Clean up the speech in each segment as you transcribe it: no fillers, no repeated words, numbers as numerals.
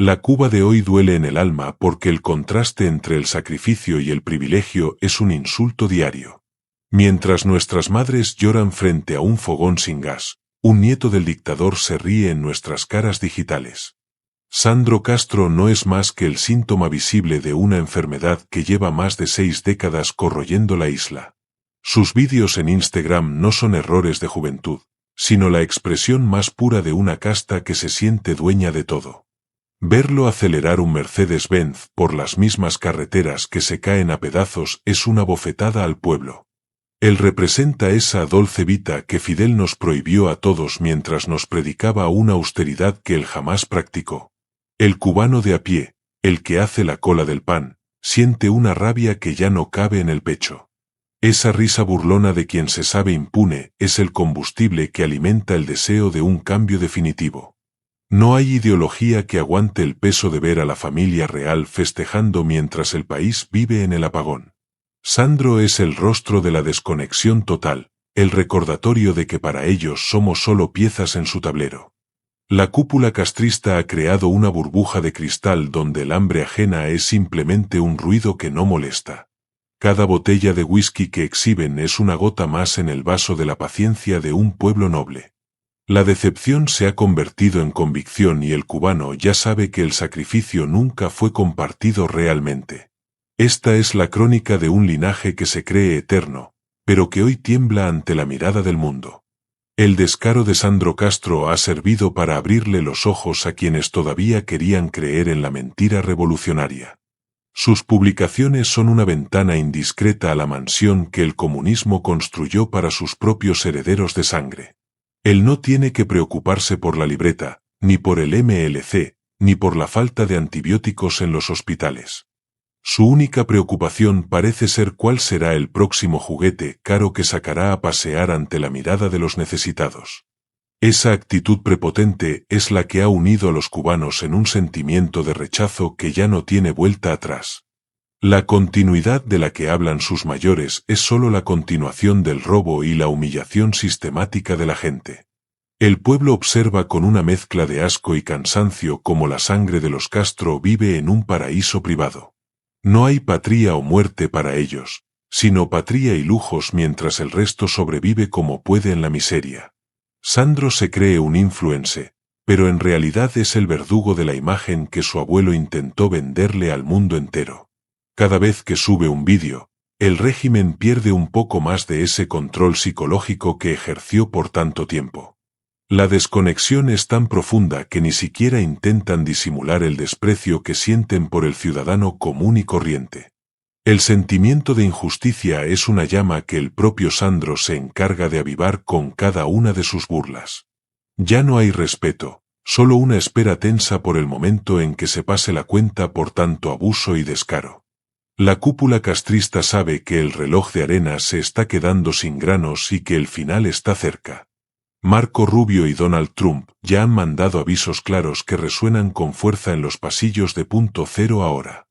La Cuba de hoy duele en el alma porque el contraste entre el sacrificio y el privilegio es un insulto diario. Mientras nuestras madres lloran frente a un fogón sin gas, un nieto del dictador se ríe en nuestras caras digitales. Sandro Castro no es más que el síntoma visible de una enfermedad que lleva más de 6 décadas corroyendo la isla. Sus vídeos en Instagram no son errores de juventud, sino la expresión más pura de una casta que se siente dueña de todo. Verlo acelerar un Mercedes-Benz por las mismas carreteras que se caen a pedazos es una bofetada al pueblo. Él representa esa dolce vita que Fidel nos prohibió a todos mientras nos predicaba una austeridad que él jamás practicó. El cubano de a pie, el que hace la cola del pan, siente una rabia que ya no cabe en el pecho. Esa risa burlona de quien se sabe impune es el combustible que alimenta el deseo de un cambio definitivo. No hay ideología que aguante el peso de ver a la familia real festejando mientras el país vive en el apagón. Sandro es el rostro de la desconexión total, el recordatorio de que para ellos somos solo piezas en su tablero. La cúpula castrista ha creado una burbuja de cristal donde el hambre ajena es simplemente un ruido que no molesta. Cada botella de whisky que exhiben es una gota más en el vaso de la paciencia de un pueblo noble. La decepción se ha convertido en convicción y el cubano ya sabe que el sacrificio nunca fue compartido realmente. Esta es la crónica de un linaje que se cree eterno, pero que hoy tiembla ante la mirada del mundo. El descaro de Sandro Castro ha servido para abrirle los ojos a quienes todavía querían creer en la mentira revolucionaria. Sus publicaciones son una ventana indiscreta a la mansión que el comunismo construyó para sus propios herederos de sangre. Él no tiene que preocuparse por la libreta, ni por el MLC, ni por la falta de antibióticos en los hospitales. Su única preocupación parece ser cuál será el próximo juguete caro que sacará a pasear ante la mirada de los necesitados. Esa actitud prepotente es la que ha unido a los cubanos en un sentimiento de rechazo que ya no tiene vuelta atrás. La continuidad de la que hablan sus mayores es solo la continuación del robo y la humillación sistemática de la gente. El pueblo observa con una mezcla de asco y cansancio cómo la sangre de los Castro vive en un paraíso privado. No hay patria o muerte para ellos, sino patria y lujos mientras el resto sobrevive como puede en la miseria. Sandro se cree un influencer, pero en realidad es el verdugo de la imagen que su abuelo intentó venderle al mundo entero. Cada vez que sube un vídeo, el régimen pierde un poco más de ese control psicológico que ejerció por tanto tiempo. La desconexión es tan profunda que ni siquiera intentan disimular el desprecio que sienten por el ciudadano común y corriente. El sentimiento de injusticia es una llama que el propio Sandro se encarga de avivar con cada una de sus burlas. Ya no hay respeto, solo una espera tensa por el momento en que se pase la cuenta por tanto abuso y descaro. La cúpula castrista sabe que el reloj de arena se está quedando sin granos y que el final está cerca. Marco Rubio y Donald Trump ya han mandado avisos claros que resuenan con fuerza en los pasillos de Punto Cero ahora.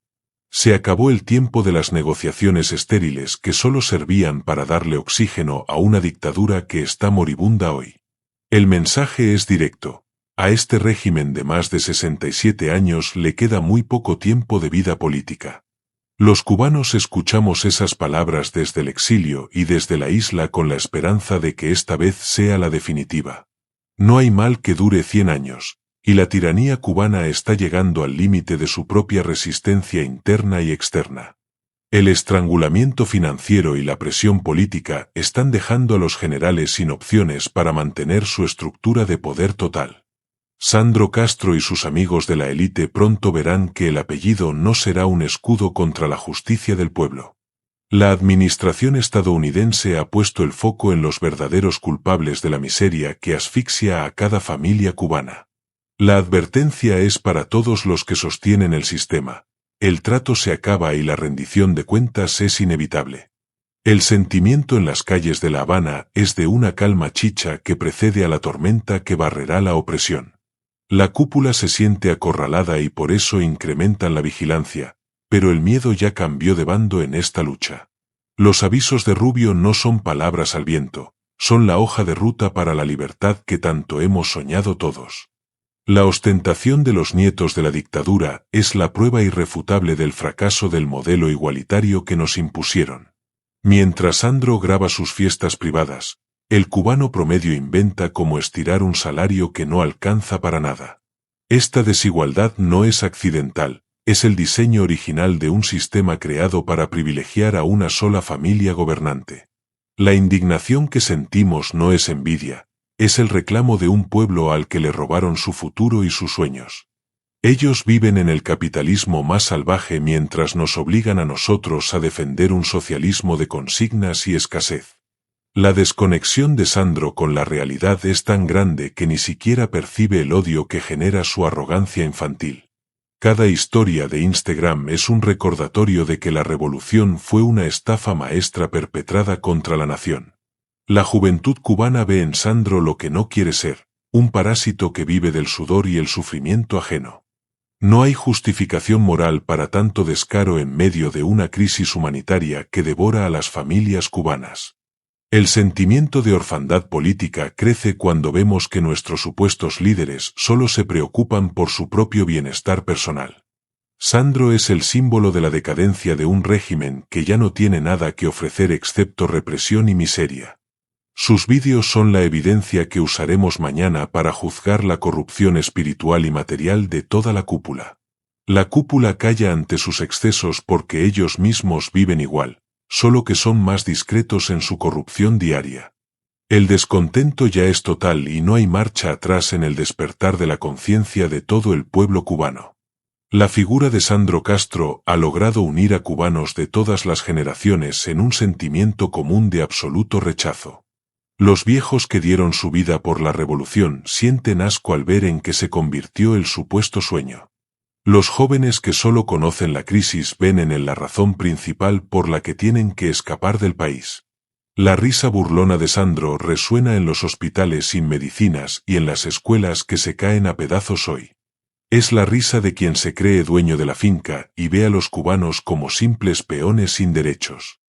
Se acabó el tiempo de las negociaciones estériles que solo servían para darle oxígeno a una dictadura que está moribunda hoy. El mensaje es directo. A este régimen de más de 67 años le queda muy poco tiempo de vida política. Los cubanos escuchamos esas palabras desde el exilio y desde la isla con la esperanza de que esta vez sea la definitiva. No hay mal que dure 100 años, y la tiranía cubana está llegando al límite de su propia resistencia interna y externa. El estrangulamiento financiero y la presión política están dejando a los generales sin opciones para mantener su estructura de poder total. Sandro Castro y sus amigos de la élite pronto verán que el apellido no será un escudo contra la justicia del pueblo. La administración estadounidense ha puesto el foco en los verdaderos culpables de la miseria que asfixia a cada familia cubana. La advertencia es para todos los que sostienen el sistema. El trato se acaba y la rendición de cuentas es inevitable. El sentimiento en las calles de La Habana es de una calma chicha que precede a la tormenta que barrerá la opresión. La cúpula se siente acorralada y por eso incrementan la vigilancia, pero el miedo ya cambió de bando en esta lucha. Los avisos de Rubio no son palabras al viento, son la hoja de ruta para la libertad que tanto hemos soñado todos. La ostentación de los nietos de la dictadura es la prueba irrefutable del fracaso del modelo igualitario que nos impusieron. Mientras Sandro graba sus fiestas privadas, el cubano promedio inventa cómo estirar un salario que no alcanza para nada. Esta desigualdad no es accidental, es el diseño original de un sistema creado para privilegiar a una sola familia gobernante. La indignación que sentimos no es envidia, es el reclamo de un pueblo al que le robaron su futuro y sus sueños. Ellos viven en el capitalismo más salvaje mientras nos obligan a nosotros a defender un socialismo de consignas y escasez. La desconexión de Sandro con la realidad es tan grande que ni siquiera percibe el odio que genera su arrogancia infantil. Cada historia de Instagram es un recordatorio de que la revolución fue una estafa maestra perpetrada contra la nación. La juventud cubana ve en Sandro lo que no quiere ser, un parásito que vive del sudor y el sufrimiento ajeno. No hay justificación moral para tanto descaro en medio de una crisis humanitaria que devora a las familias cubanas. El sentimiento de orfandad política crece cuando vemos que nuestros supuestos líderes solo se preocupan por su propio bienestar personal. Sandro es el símbolo de la decadencia de un régimen que ya no tiene nada que ofrecer excepto represión y miseria. Sus vídeos son la evidencia que usaremos mañana para juzgar la corrupción espiritual y material de toda la cúpula. La cúpula calla ante sus excesos porque ellos mismos viven igual, solo que son más discretos en su corrupción diaria. El descontento ya es total y no hay marcha atrás en el despertar de la conciencia de todo el pueblo cubano. La figura de Sandro Castro ha logrado unir a cubanos de todas las generaciones en un sentimiento común de absoluto rechazo. Los viejos que dieron su vida por la revolución sienten asco al ver en qué se convirtió el supuesto sueño. Los jóvenes que solo conocen la crisis ven en él la razón principal por la que tienen que escapar del país. La risa burlona de Sandro resuena en los hospitales sin medicinas y en las escuelas que se caen a pedazos hoy. Es la risa de quien se cree dueño de la finca y ve a los cubanos como simples peones sin derechos.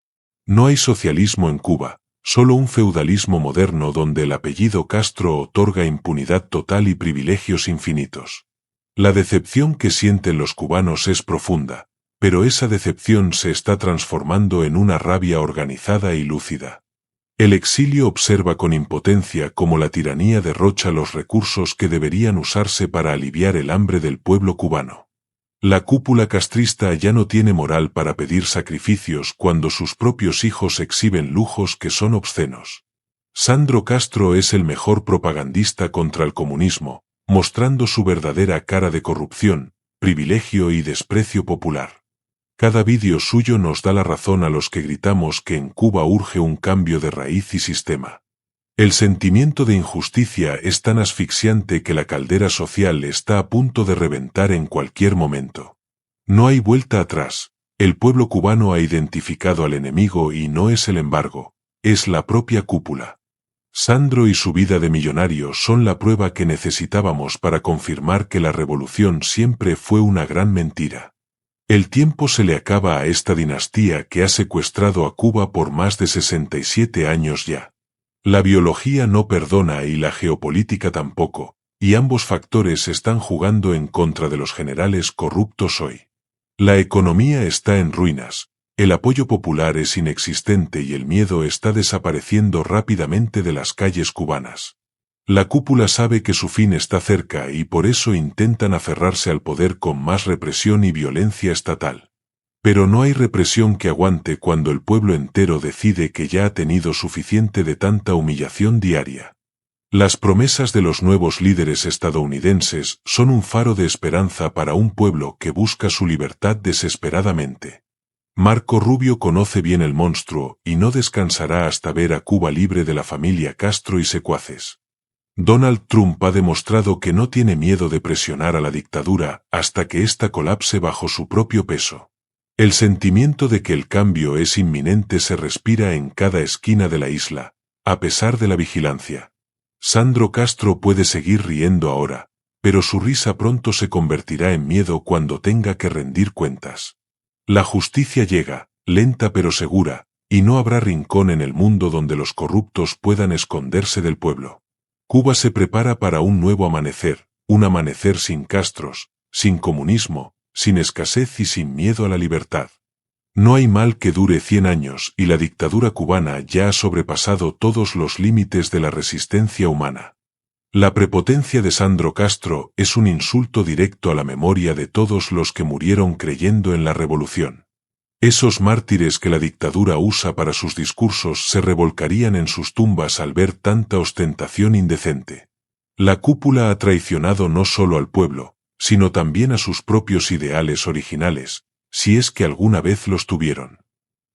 No hay socialismo en Cuba, solo un feudalismo moderno donde el apellido Castro otorga impunidad total y privilegios infinitos. La decepción que sienten los cubanos es profunda, pero esa decepción se está transformando en una rabia organizada y lúcida. El exilio observa con impotencia cómo la tiranía derrocha los recursos que deberían usarse para aliviar el hambre del pueblo cubano. La cúpula castrista ya no tiene moral para pedir sacrificios cuando sus propios hijos exhiben lujos que son obscenos. Sandro Castro es el mejor propagandista contra el comunismo, mostrando su verdadera cara de corrupción, privilegio y desprecio popular. Cada vídeo suyo nos da la razón a los que gritamos que en Cuba urge un cambio de raíz y sistema. El sentimiento de injusticia es tan asfixiante que la caldera social está a punto de reventar en cualquier momento. No hay vuelta atrás, el pueblo cubano ha identificado al enemigo y no es el embargo, es la propia cúpula. Sandro y su vida de millonario son la prueba que necesitábamos para confirmar que la revolución siempre fue una gran mentira. El tiempo se le acaba a esta dinastía que ha secuestrado a Cuba por más de 67 años ya. La biología no perdona y la geopolítica tampoco, y ambos factores están jugando en contra de los generales corruptos hoy. La economía está en ruinas, el apoyo popular es inexistente y el miedo está desapareciendo rápidamente de las calles cubanas. La cúpula sabe que su fin está cerca y por eso intentan aferrarse al poder con más represión y violencia estatal. Pero no hay represión que aguante cuando el pueblo entero decide que ya ha tenido suficiente de tanta humillación diaria. Las promesas de los nuevos líderes estadounidenses son un faro de esperanza para un pueblo que busca su libertad desesperadamente. Marco Rubio conoce bien el monstruo y no descansará hasta ver a Cuba libre de la familia Castro y secuaces. Donald Trump ha demostrado que no tiene miedo de presionar a la dictadura hasta que ésta colapse bajo su propio peso. El sentimiento de que el cambio es inminente se respira en cada esquina de la isla, a pesar de la vigilancia. Sandro Castro puede seguir riendo ahora, pero su risa pronto se convertirá en miedo cuando tenga que rendir cuentas. La justicia llega, lenta pero segura, y no habrá rincón en el mundo donde los corruptos puedan esconderse del pueblo. Cuba se prepara para un nuevo amanecer, un amanecer sin castros, sin comunismo, sin escasez y sin miedo a la libertad. No hay mal que dure 100 años y la dictadura cubana ya ha sobrepasado todos los límites de la resistencia humana. La prepotencia de Sandro Castro es un insulto directo a la memoria de todos los que murieron creyendo en la revolución. Esos mártires que la dictadura usa para sus discursos se revolcarían en sus tumbas al ver tanta ostentación indecente. La cúpula ha traicionado no solo al pueblo, sino también a sus propios ideales originales, si es que alguna vez los tuvieron.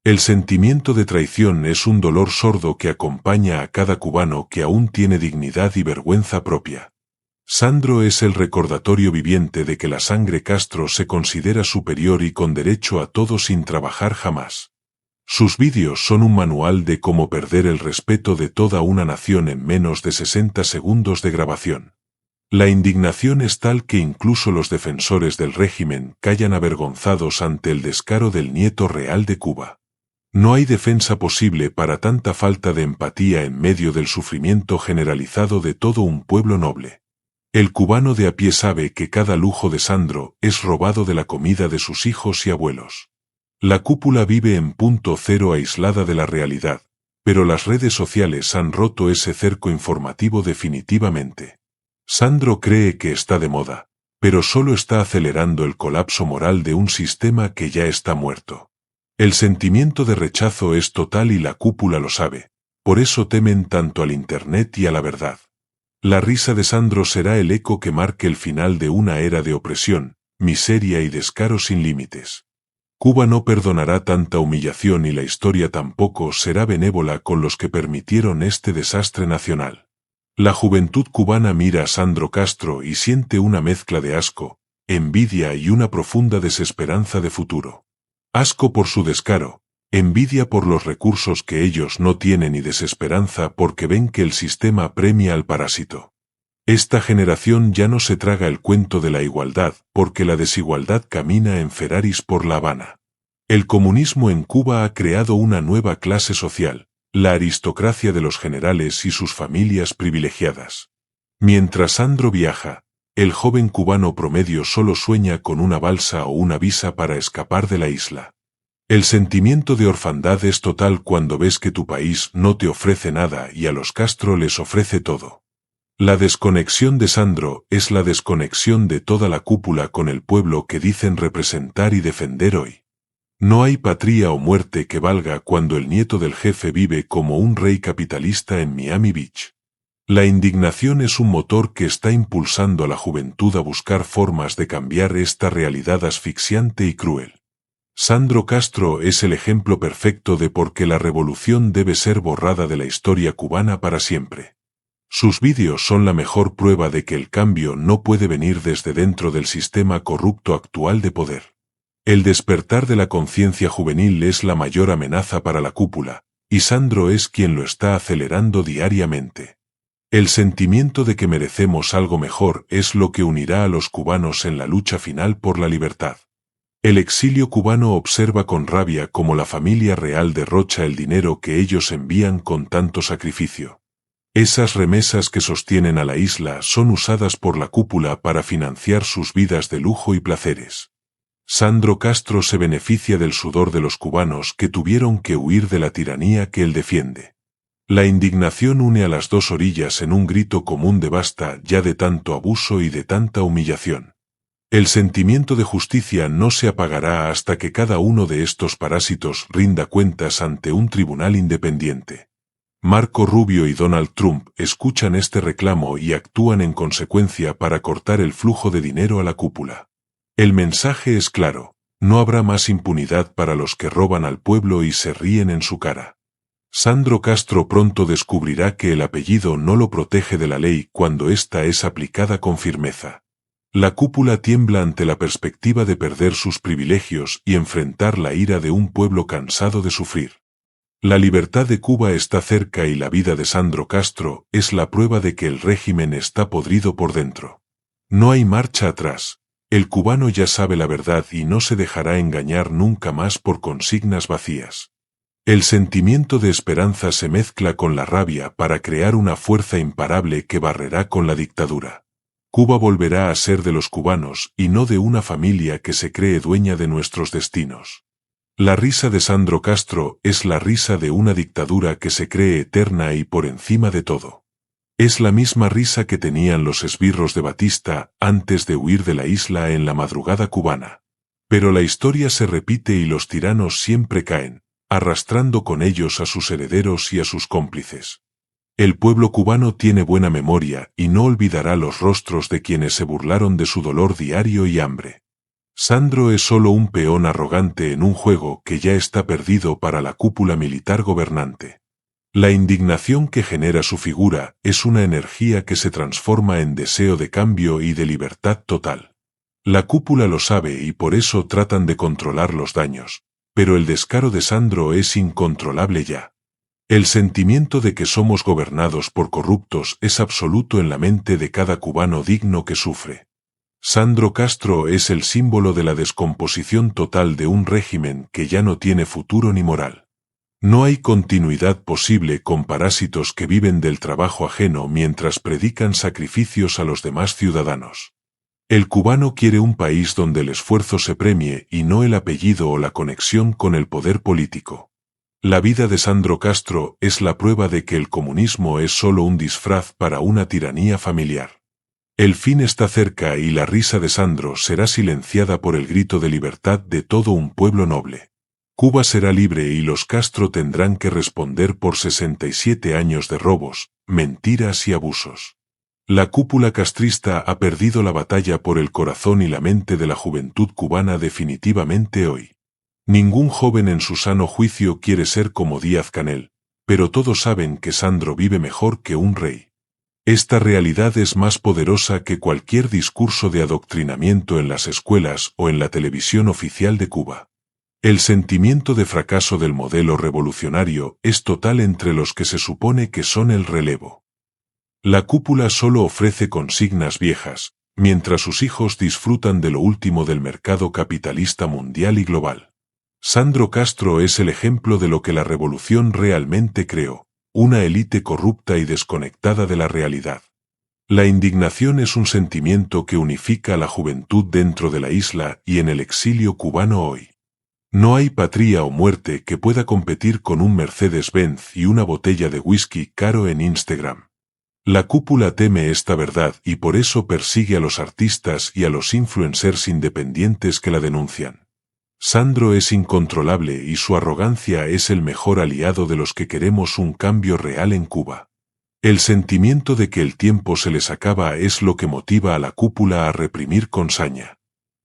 El sentimiento de traición es un dolor sordo que acompaña a cada cubano que aún tiene dignidad y vergüenza propia. Sandro es el recordatorio viviente de que la sangre Castro se considera superior y con derecho a todo sin trabajar jamás. Sus vídeos son un manual de cómo perder el respeto de toda una nación en menos de 60 segundos de grabación. La indignación es tal que incluso los defensores del régimen callan avergonzados ante el descaro del nieto real de Cuba. No hay defensa posible para tanta falta de empatía en medio del sufrimiento generalizado de todo un pueblo noble. El cubano de a pie sabe que cada lujo de Sandro es robado de la comida de sus hijos y abuelos. La cúpula vive en punto cero aislada de la realidad, pero las redes sociales han roto ese cerco informativo definitivamente. Sandro cree que está de moda, pero solo está acelerando el colapso moral de un sistema que ya está muerto. El sentimiento de rechazo es total y la cúpula lo sabe, por eso temen tanto al Internet y a la verdad. La risa de Sandro será el eco que marque el final de una era de opresión, miseria y descaro sin límites. Cuba no perdonará tanta humillación y la historia tampoco será benévola con los que permitieron este desastre nacional. La juventud cubana mira a Sandro Castro y siente una mezcla de asco, envidia y una profunda desesperanza de futuro. Asco por su descaro, envidia por los recursos que ellos no tienen y desesperanza porque ven que el sistema premia al parásito. Esta generación ya no se traga el cuento de la igualdad porque la desigualdad camina en Ferraris por La Habana. El comunismo en Cuba ha creado una nueva clase social, la aristocracia de los generales y sus familias privilegiadas. Mientras Sandro viaja, el joven cubano promedio solo sueña con una balsa o una visa para escapar de la isla. El sentimiento de orfandad es total cuando ves que tu país no te ofrece nada y a los Castro les ofrece todo. La desconexión de Sandro es la desconexión de toda la cúpula con el pueblo que dicen representar y defender hoy. No hay patria o muerte que valga cuando el nieto del jefe vive como un rey capitalista en Miami Beach. La indignación es un motor que está impulsando a la juventud a buscar formas de cambiar esta realidad asfixiante y cruel. Sandro Castro es el ejemplo perfecto de por qué la revolución debe ser borrada de la historia cubana para siempre. Sus vídeos son la mejor prueba de que el cambio no puede venir desde dentro del sistema corrupto actual de poder. El despertar de la conciencia juvenil es la mayor amenaza para la cúpula, y Sandro es quien lo está acelerando diariamente. El sentimiento de que merecemos algo mejor es lo que unirá a los cubanos en la lucha final por la libertad. El exilio cubano observa con rabia cómo la familia real derrocha el dinero que ellos envían con tanto sacrificio. Esas remesas que sostienen a la isla son usadas por la cúpula para financiar sus vidas de lujo y placeres. Sandro Castro se beneficia del sudor de los cubanos que tuvieron que huir de la tiranía que él defiende. La indignación une a las dos orillas en un grito común de basta ya de tanto abuso y de tanta humillación. El sentimiento de justicia no se apagará hasta que cada uno de estos parásitos rinda cuentas ante un tribunal independiente. Marco Rubio y Donald Trump escuchan este reclamo y actúan en consecuencia para cortar el flujo de dinero a la cúpula. El mensaje es claro, no habrá más impunidad para los que roban al pueblo y se ríen en su cara. Sandro Castro pronto descubrirá que el apellido no lo protege de la ley cuando ésta es aplicada con firmeza. La cúpula tiembla ante la perspectiva de perder sus privilegios y enfrentar la ira de un pueblo cansado de sufrir. La libertad de Cuba está cerca y la vida de Sandro Castro es la prueba de que el régimen está podrido por dentro. No hay marcha atrás. El cubano ya sabe la verdad y no se dejará engañar nunca más por consignas vacías. El sentimiento de esperanza se mezcla con la rabia para crear una fuerza imparable que barrerá con la dictadura. Cuba volverá a ser de los cubanos y no de una familia que se cree dueña de nuestros destinos. La risa de Sandro Castro es la risa de una dictadura que se cree eterna y por encima de todo. Es la misma risa que tenían los esbirros de Batista antes de huir de la isla en la madrugada cubana. Pero la historia se repite y los tiranos siempre caen, arrastrando con ellos a sus herederos y a sus cómplices. El pueblo cubano tiene buena memoria y no olvidará los rostros de quienes se burlaron de su dolor diario y hambre. Sandro es solo un peón arrogante en un juego que ya está perdido para la cúpula militar gobernante. La indignación que genera su figura es una energía que se transforma en deseo de cambio y de libertad total. La cúpula lo sabe y por eso tratan de controlar los daños, pero el descaro de Sandro es incontrolable ya. El sentimiento de que somos gobernados por corruptos es absoluto en la mente de cada cubano digno que sufre. Sandro Castro es el símbolo de la descomposición total de un régimen que ya no tiene futuro ni moral. No hay continuidad posible con parásitos que viven del trabajo ajeno mientras predican sacrificios a los demás ciudadanos. El cubano quiere un país donde el esfuerzo se premie y no el apellido o la conexión con el poder político. La vida de Sandro Castro es la prueba de que el comunismo es solo un disfraz para una tiranía familiar. El fin está cerca y la risa de Sandro será silenciada por el grito de libertad de todo un pueblo noble. Cuba será libre y los Castro tendrán que responder por 67 años de robos, mentiras y abusos. La cúpula castrista ha perdido la batalla por el corazón y la mente de la juventud cubana definitivamente hoy. Ningún joven en su sano juicio quiere ser como Díaz-Canel, pero todos saben que Sandro vive mejor que un rey. Esta realidad es más poderosa que cualquier discurso de adoctrinamiento en las escuelas o en la televisión oficial de Cuba. El sentimiento de fracaso del modelo revolucionario es total entre los que se supone que son el relevo. La cúpula solo ofrece consignas viejas, mientras sus hijos disfrutan de lo último del mercado capitalista mundial y global. Sandro Castro es el ejemplo de lo que la revolución realmente creó. Una élite corrupta y desconectada de la realidad. La indignación es un sentimiento que unifica a la juventud dentro de la isla y en el exilio cubano hoy. No hay patria o muerte que pueda competir con un Mercedes-Benz y una botella de whisky caro en Instagram. La cúpula teme esta verdad y por eso persigue a los artistas y a los influencers independientes que la denuncian. Sandro es incontrolable y su arrogancia es el mejor aliado de los que queremos un cambio real en Cuba. El sentimiento de que el tiempo se les acaba es lo que motiva a la cúpula a reprimir con saña.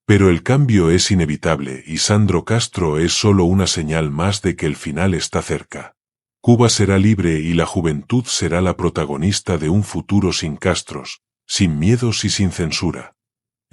Pero el cambio es inevitable y Sandro Castro es solo una señal más de que el final está cerca. Cuba será libre y la juventud será la protagonista de un futuro sin Castros, sin miedos y sin censura.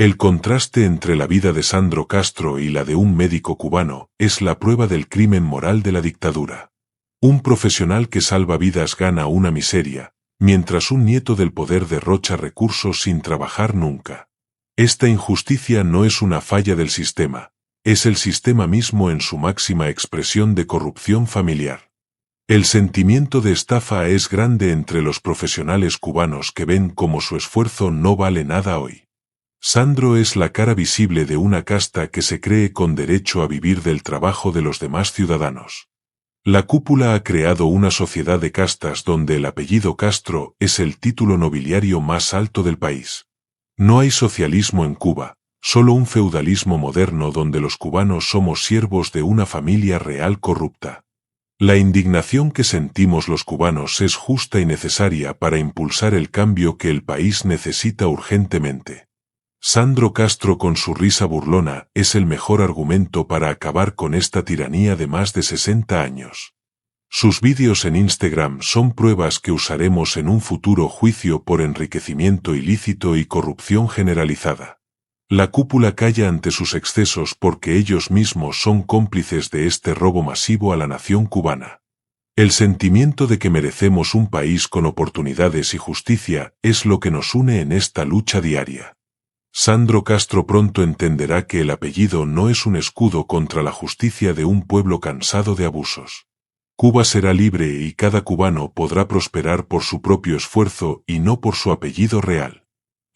El contraste entre la vida de Sandro Castro y la de un médico cubano es la prueba del crimen moral de la dictadura. Un profesional que salva vidas gana una miseria, mientras un nieto del poder derrocha recursos sin trabajar nunca. Esta injusticia no es una falla del sistema, es el sistema mismo en su máxima expresión de corrupción familiar. El sentimiento de estafa es grande entre los profesionales cubanos que ven como su esfuerzo no vale nada hoy. Sandro es la cara visible de una casta que se cree con derecho a vivir del trabajo de los demás ciudadanos. La cúpula ha creado una sociedad de castas donde el apellido Castro es el título nobiliario más alto del país. No hay socialismo en Cuba, solo un feudalismo moderno donde los cubanos somos siervos de una familia real corrupta. La indignación que sentimos los cubanos es justa y necesaria para impulsar el cambio que el país necesita urgentemente. Sandro Castro con su risa burlona es el mejor argumento para acabar con esta tiranía de más de 60 años. Sus vídeos en Instagram son pruebas que usaremos en un futuro juicio por enriquecimiento ilícito y corrupción generalizada. La cúpula calla ante sus excesos porque ellos mismos son cómplices de este robo masivo a la nación cubana. El sentimiento de que merecemos un país con oportunidades y justicia es lo que nos une en esta lucha diaria. Sandro Castro pronto entenderá que el apellido no es un escudo contra la justicia de un pueblo cansado de abusos. Cuba será libre y cada cubano podrá prosperar por su propio esfuerzo y no por su apellido real.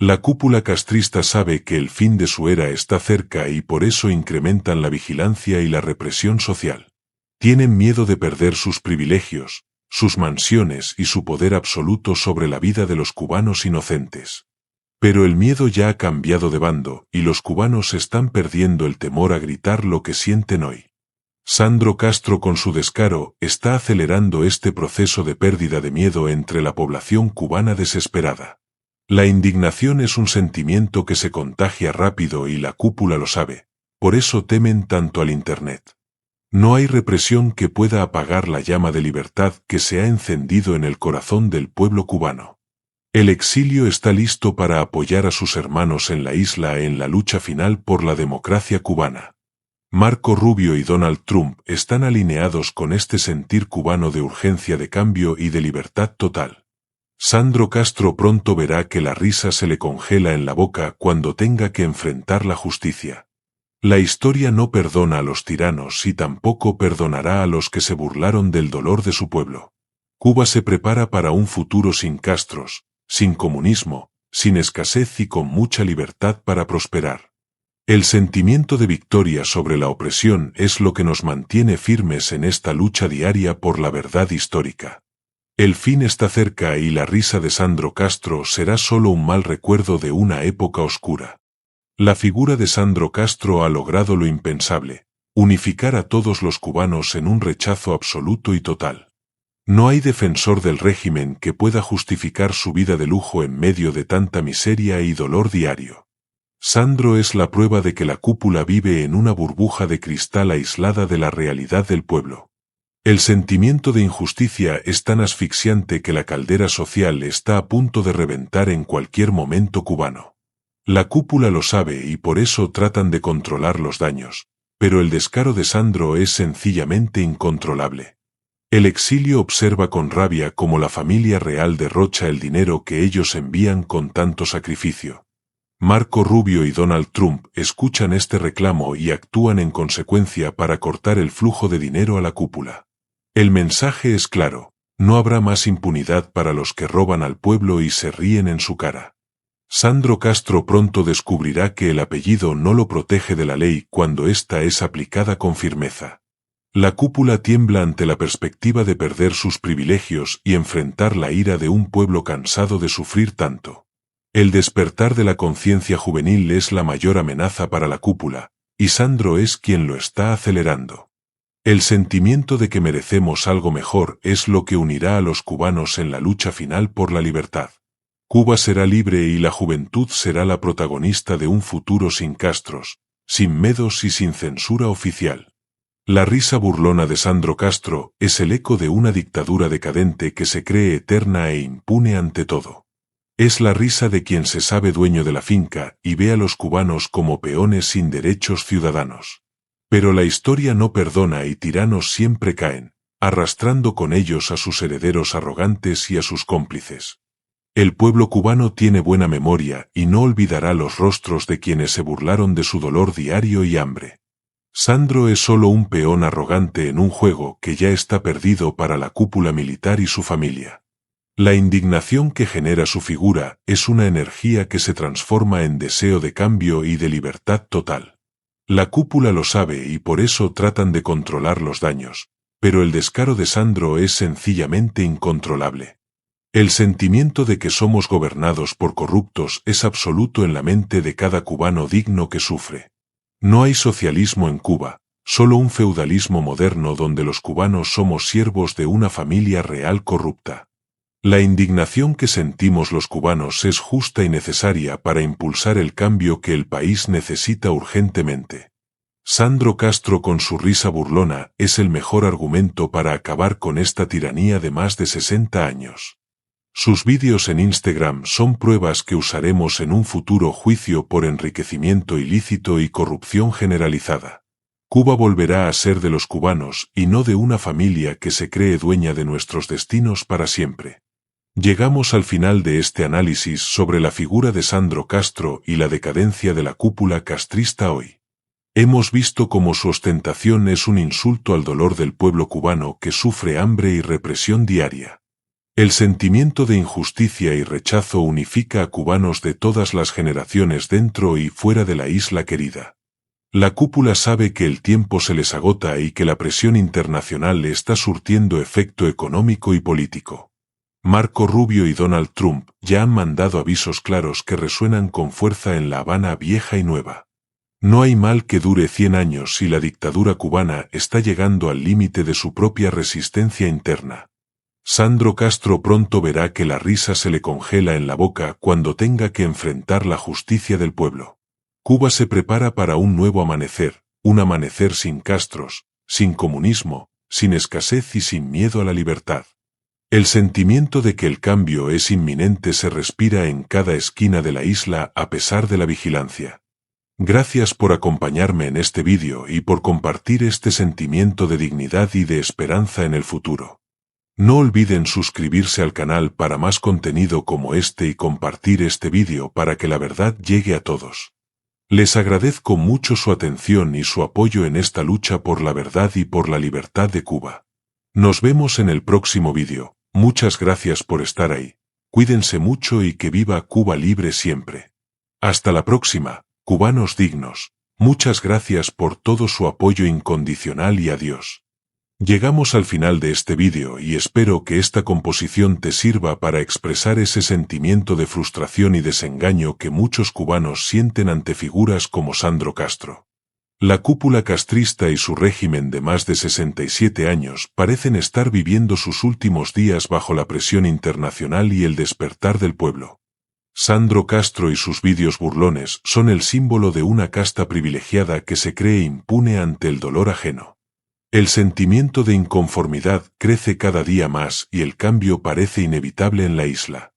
La cúpula castrista sabe que el fin de su era está cerca y por eso incrementan la vigilancia y la represión social. Tienen miedo de perder sus privilegios, sus mansiones y su poder absoluto sobre la vida de los cubanos inocentes. Pero el miedo ya ha cambiado de bando y los cubanos están perdiendo el temor a gritar lo que sienten hoy. Sandro Castro con su descaro está acelerando este proceso de pérdida de miedo entre la población cubana desesperada. La indignación es un sentimiento que se contagia rápido y la cúpula lo sabe, por eso temen tanto al Internet. No hay represión que pueda apagar la llama de libertad que se ha encendido en el corazón del pueblo cubano. El exilio está listo para apoyar a sus hermanos en la isla en la lucha final por la democracia cubana. Marco Rubio y Donald Trump están alineados con este sentir cubano de urgencia de cambio y de libertad total. Sandro Castro pronto verá que la risa se le congela en la boca cuando tenga que enfrentar la justicia. La historia no perdona a los tiranos y tampoco perdonará a los que se burlaron del dolor de su pueblo. Cuba se prepara para un futuro sin Castros, sin comunismo, sin escasez y con mucha libertad para prosperar. El sentimiento de victoria sobre la opresión es lo que nos mantiene firmes en esta lucha diaria por la verdad histórica. El fin está cerca y la risa de Sandro Castro será solo un mal recuerdo de una época oscura. La figura de Sandro Castro ha logrado lo impensable, unificar a todos los cubanos en un rechazo absoluto y total. No hay defensor del régimen que pueda justificar su vida de lujo en medio de tanta miseria y dolor diario. Sandro es la prueba de que la cúpula vive en una burbuja de cristal aislada de la realidad del pueblo. El sentimiento de injusticia es tan asfixiante que la caldera social está a punto de reventar en cualquier momento cubano. La cúpula lo sabe y por eso tratan de controlar los daños, pero el descaro de Sandro es sencillamente incontrolable. El exilio observa con rabia cómo la familia real derrocha el dinero que ellos envían con tanto sacrificio. Marco Rubio y Donald Trump escuchan este reclamo y actúan en consecuencia para cortar el flujo de dinero a la cúpula. El mensaje es claro, no habrá más impunidad para los que roban al pueblo y se ríen en su cara. Sandro Castro pronto descubrirá que el apellido no lo protege de la ley cuando ésta es aplicada con firmeza. La cúpula tiembla ante la perspectiva de perder sus privilegios y enfrentar la ira de un pueblo cansado de sufrir tanto. El despertar de la conciencia juvenil es la mayor amenaza para la cúpula, y Sandro es quien lo está acelerando. El sentimiento de que merecemos algo mejor es lo que unirá a los cubanos en la lucha final por la libertad. Cuba será libre y la juventud será la protagonista de un futuro sin Castros, sin medos y sin censura oficial. La risa burlona de Sandro Castro es el eco de una dictadura decadente que se cree eterna e impune ante todo. Es la risa de quien se sabe dueño de la finca y ve a los cubanos como peones sin derechos ciudadanos. Pero la historia no perdona y tiranos siempre caen, arrastrando con ellos a sus herederos arrogantes y a sus cómplices. El pueblo cubano tiene buena memoria y no olvidará los rostros de quienes se burlaron de su dolor diario y hambre. Sandro es solo un peón arrogante en un juego que ya está perdido para la cúpula militar y su familia. La indignación que genera su figura es una energía que se transforma en deseo de cambio y de libertad total. La cúpula lo sabe y por eso tratan de controlar los daños, pero el descaro de Sandro es sencillamente incontrolable. El sentimiento de que somos gobernados por corruptos es absoluto en la mente de cada cubano digno que sufre. No hay socialismo en Cuba, solo un feudalismo moderno donde los cubanos somos siervos de una familia real corrupta. La indignación que sentimos los cubanos es justa y necesaria para impulsar el cambio que el país necesita urgentemente. Sandro Castro con su risa burlona es el mejor argumento para acabar con esta tiranía de más de 60 años. Sus vídeos en Instagram son pruebas que usaremos en un futuro juicio por enriquecimiento ilícito y corrupción generalizada. Cuba volverá a ser de los cubanos y no de una familia que se cree dueña de nuestros destinos para siempre. Llegamos al final de este análisis sobre la figura de Sandro Castro y la decadencia de la cúpula castrista hoy. Hemos visto cómo su ostentación es un insulto al dolor del pueblo cubano que sufre hambre y represión diaria. El sentimiento de injusticia y rechazo unifica a cubanos de todas las generaciones dentro y fuera de la isla querida. La cúpula sabe que el tiempo se les agota y que la presión internacional le está surtiendo efecto económico y político. Marco Rubio y Donald Trump ya han mandado avisos claros que resuenan con fuerza en La Habana vieja y nueva. No hay mal que dure 100 años si la dictadura cubana está llegando al límite de su propia resistencia interna. Sandro Castro pronto verá que la risa se le congela en la boca cuando tenga que enfrentar la justicia del pueblo. Cuba se prepara para un nuevo amanecer, un amanecer sin Castros, sin comunismo, sin escasez y sin miedo a la libertad. El sentimiento de que el cambio es inminente se respira en cada esquina de la isla a pesar de la vigilancia. Gracias por acompañarme en este vídeo y por compartir este sentimiento de dignidad y de esperanza en el futuro. No olviden suscribirse al canal para más contenido como este y compartir este vídeo para que la verdad llegue a todos. Les agradezco mucho su atención y su apoyo en esta lucha por la verdad y por la libertad de Cuba. Nos vemos en el próximo vídeo. Muchas gracias por estar ahí. Cuídense mucho y que viva Cuba libre siempre. Hasta la próxima, cubanos dignos. Muchas gracias por todo su apoyo incondicional y adiós. Llegamos al final de este vídeo y espero que esta composición te sirva para expresar ese sentimiento de frustración y desengaño que muchos cubanos sienten ante figuras como Sandro Castro. La cúpula castrista y su régimen de más de 67 años parecen estar viviendo sus últimos días bajo la presión internacional y el despertar del pueblo. Sandro Castro y sus vídeos burlones son el símbolo de una casta privilegiada que se cree impune ante el dolor ajeno. El sentimiento de inconformidad crece cada día más y el cambio parece inevitable en la isla.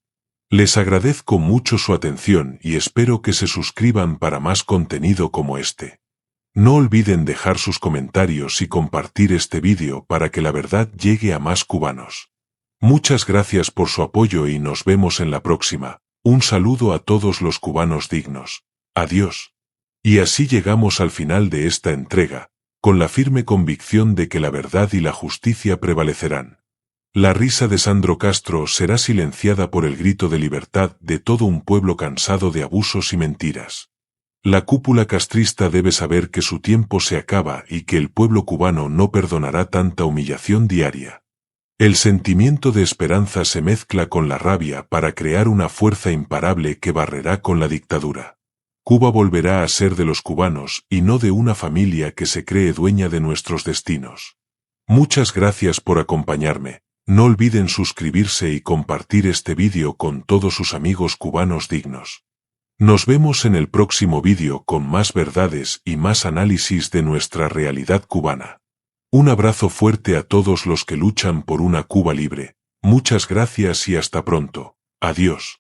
Les agradezco mucho su atención y espero que se suscriban para más contenido como este. No olviden dejar sus comentarios y compartir este vídeo para que la verdad llegue a más cubanos. Muchas gracias por su apoyo y nos vemos en la próxima. Un saludo a todos los cubanos dignos. Adiós. Y así llegamos al final de esta entrega, con la firme convicción de que la verdad y la justicia prevalecerán. La risa de Sandro Castro será silenciada por el grito de libertad de todo un pueblo cansado de abusos y mentiras. La cúpula castrista debe saber que su tiempo se acaba y que el pueblo cubano no perdonará tanta humillación diaria. El sentimiento de esperanza se mezcla con la rabia para crear una fuerza imparable que barrerá con la dictadura. Cuba volverá a ser de los cubanos y no de una familia que se cree dueña de nuestros destinos. Muchas gracias por acompañarme. No olviden suscribirse y compartir este vídeo con todos sus amigos cubanos dignos. Nos vemos en el próximo vídeo con más verdades y más análisis de nuestra realidad cubana. Un abrazo fuerte a todos los que luchan por una Cuba libre. Muchas gracias y hasta pronto. Adiós.